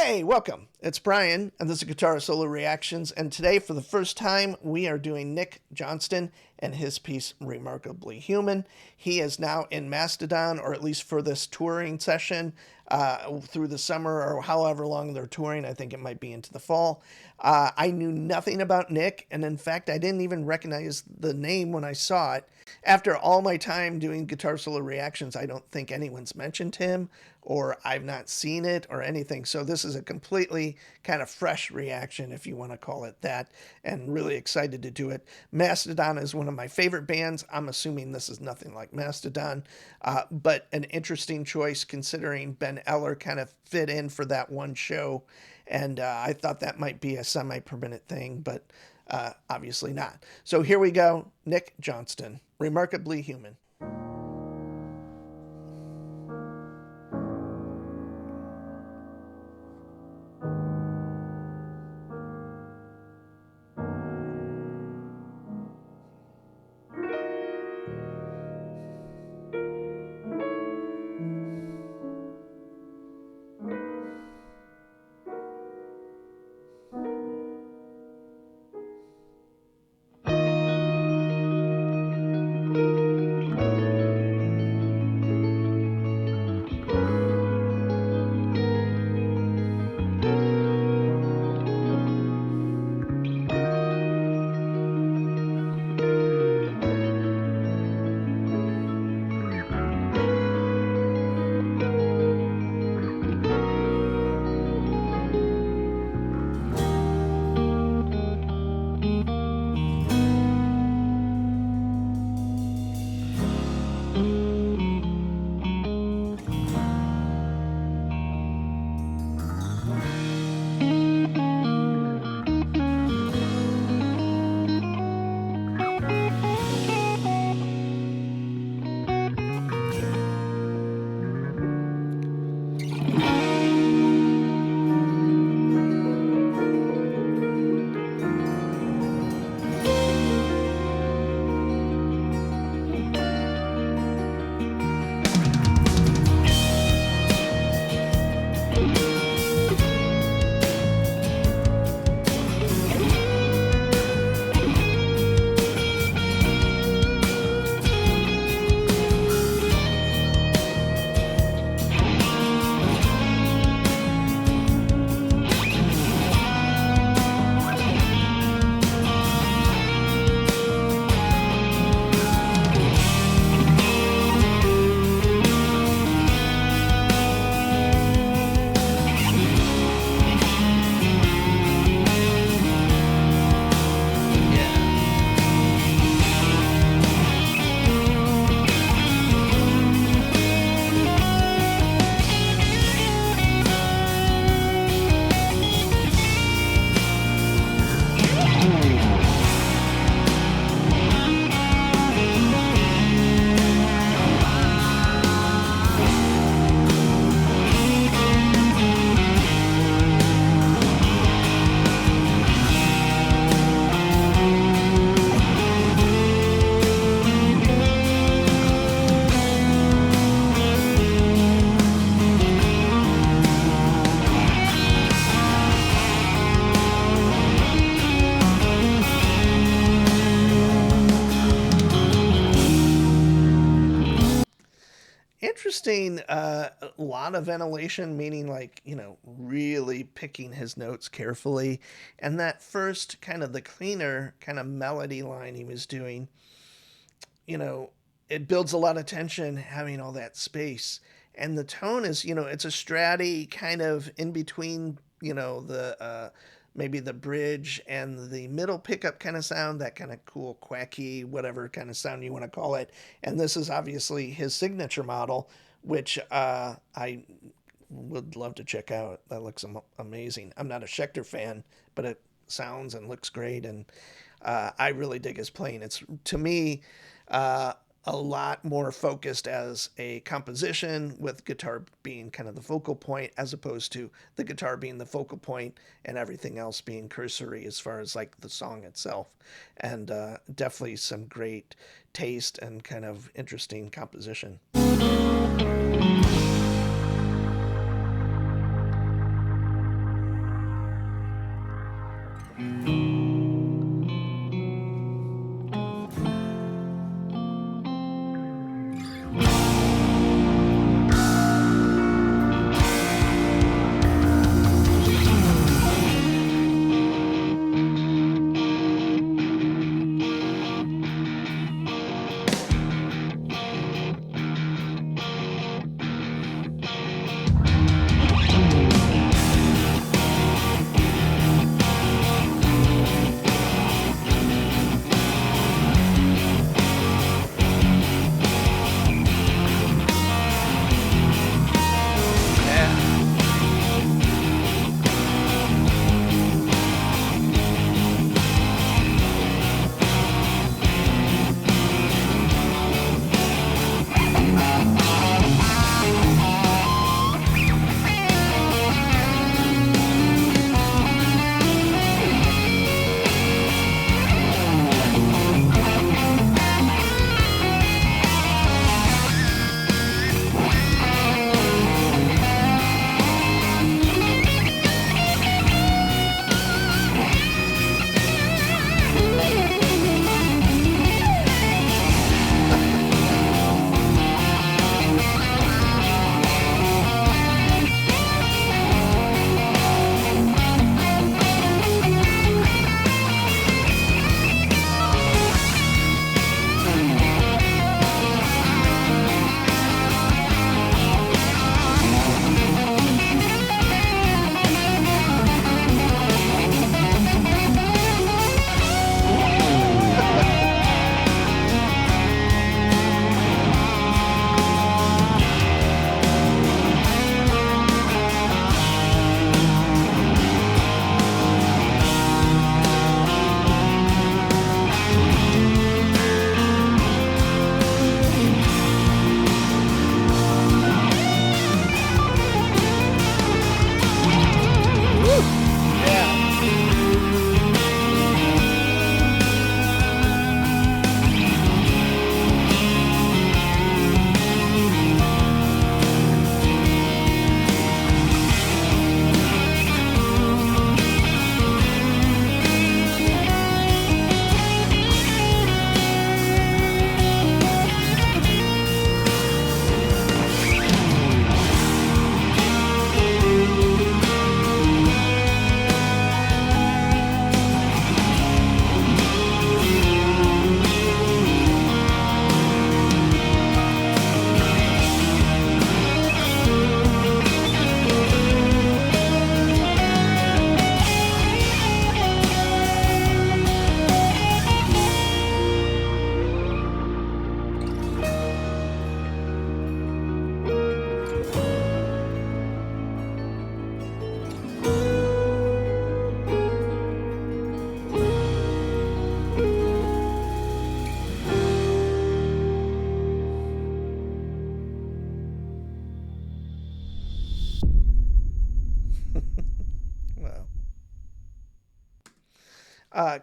Hey, welcome. It's Brian, and this is Guitar Solo Reactions, and today, for the first time, we are doing Nick Johnston and his piece, Remarkably Human. He is now in Mastodon, or at least for this touring session, through the summer, or however long they're touring. I think it might be into the fall. I knew nothing about Nick, and in fact, I didn't even recognize the name when I saw it. After all my time doing Guitar Solo Reactions, I don't think anyone's mentioned him, or I've not seen it, or anything. So this is a completely kind of fresh reaction, if you want to call it that, and really excited to do it. Mastodon is one of my favorite bands. I'm assuming this is nothing like Mastodon, but an interesting choice considering Ben Eller kind of fit in for that one show, and I thought that might be a semi-permanent thing, but obviously not. So here we go, Nick Johnston, Remarkably Human. Interesting, a lot of ventilation, meaning like, really picking his notes carefully. And that first kind of the cleaner kind of melody line he was doing, it builds a lot of tension having all that space. And the tone is, it's a stratty kind of in between, the maybe the bridge and the middle pickup kind of sound, that kind of cool, quacky, whatever kind of sound you want to call it. And this is obviously his signature model, which I would love to check out. That looks amazing. I'm not a Schecter fan, but it sounds and looks great, and I really dig his playing. It's, to me, a lot more focused as a composition, with guitar being kind of the focal point, as opposed to the guitar being the focal point and everything else being cursory as far as like the song itself. And definitely some great taste and kind of interesting composition.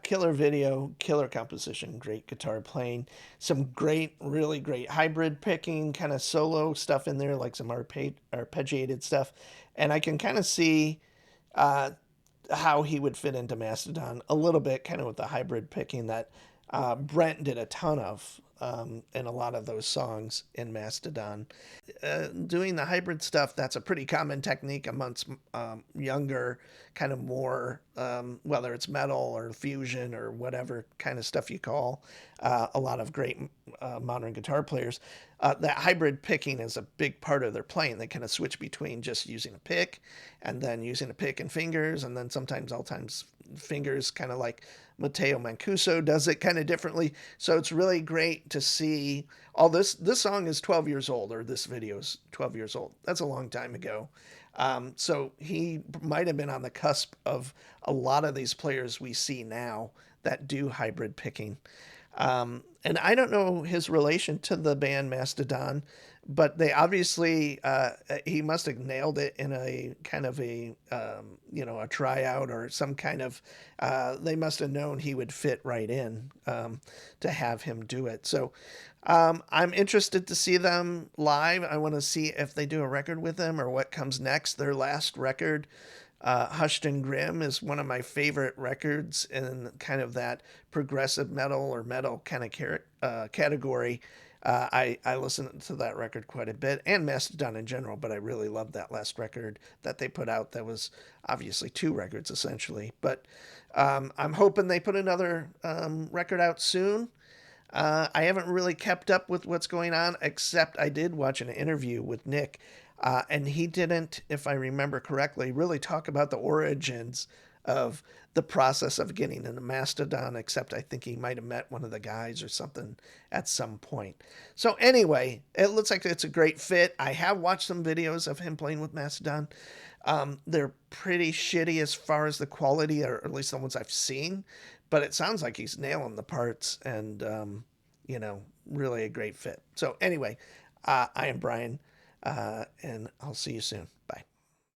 Killer video, killer composition, great guitar playing, some great, really great hybrid picking, kind of solo stuff in there, like some arpeggiated stuff. And I can kind of see uh, how he would fit into Mastodon a little bit, kind of with the hybrid picking that Brent did a ton of in a lot of those songs in Mastodon. Doing the hybrid stuff, that's a pretty common technique amongst younger, kind of more, whether it's metal or fusion or whatever kind of stuff you call a lot of great modern guitar players. That hybrid picking is a big part of their playing. They kind of switch between just using a pick and then using a pick and fingers, and then sometimes all times fingers, kind of like Matteo Mancuso does it kind of differently. So it's really great to see all this. This song is 12 years old, or this video is 12 years old. That's a long time ago. So he might have been on the cusp of a lot of these players we see now that do hybrid picking. And I don't know his relation to the band Mastodon, but they obviously he must have nailed it in a kind of a tryout or some kind of they must have known he would fit right in to have him do it. So I'm interested to see them live. I want to see if they do a record with them or what comes next. Their last record, Hushed and Grim, is one of my favorite records in kind of that progressive metal or metal kind of category. I listen to that record quite a bit, and Mastodon in general, but I really loved that last record that they put out. That was obviously two records essentially, but I'm hoping they put another record out soon. I haven't really kept up with what's going on, except I did watch an interview with Nick, and he didn't, if I remember correctly, really talk about the origins of the process of getting into Mastodon, except I think he might have met one of the guys or something at some point. So anyway, it looks like it's a great fit. I have watched some videos of him playing with Mastodon. They're pretty shitty as far as the quality, or at least the ones I've seen, but it sounds like he's nailing the parts and, really a great fit. So anyway, I am Brian, and I'll see you soon. Bye.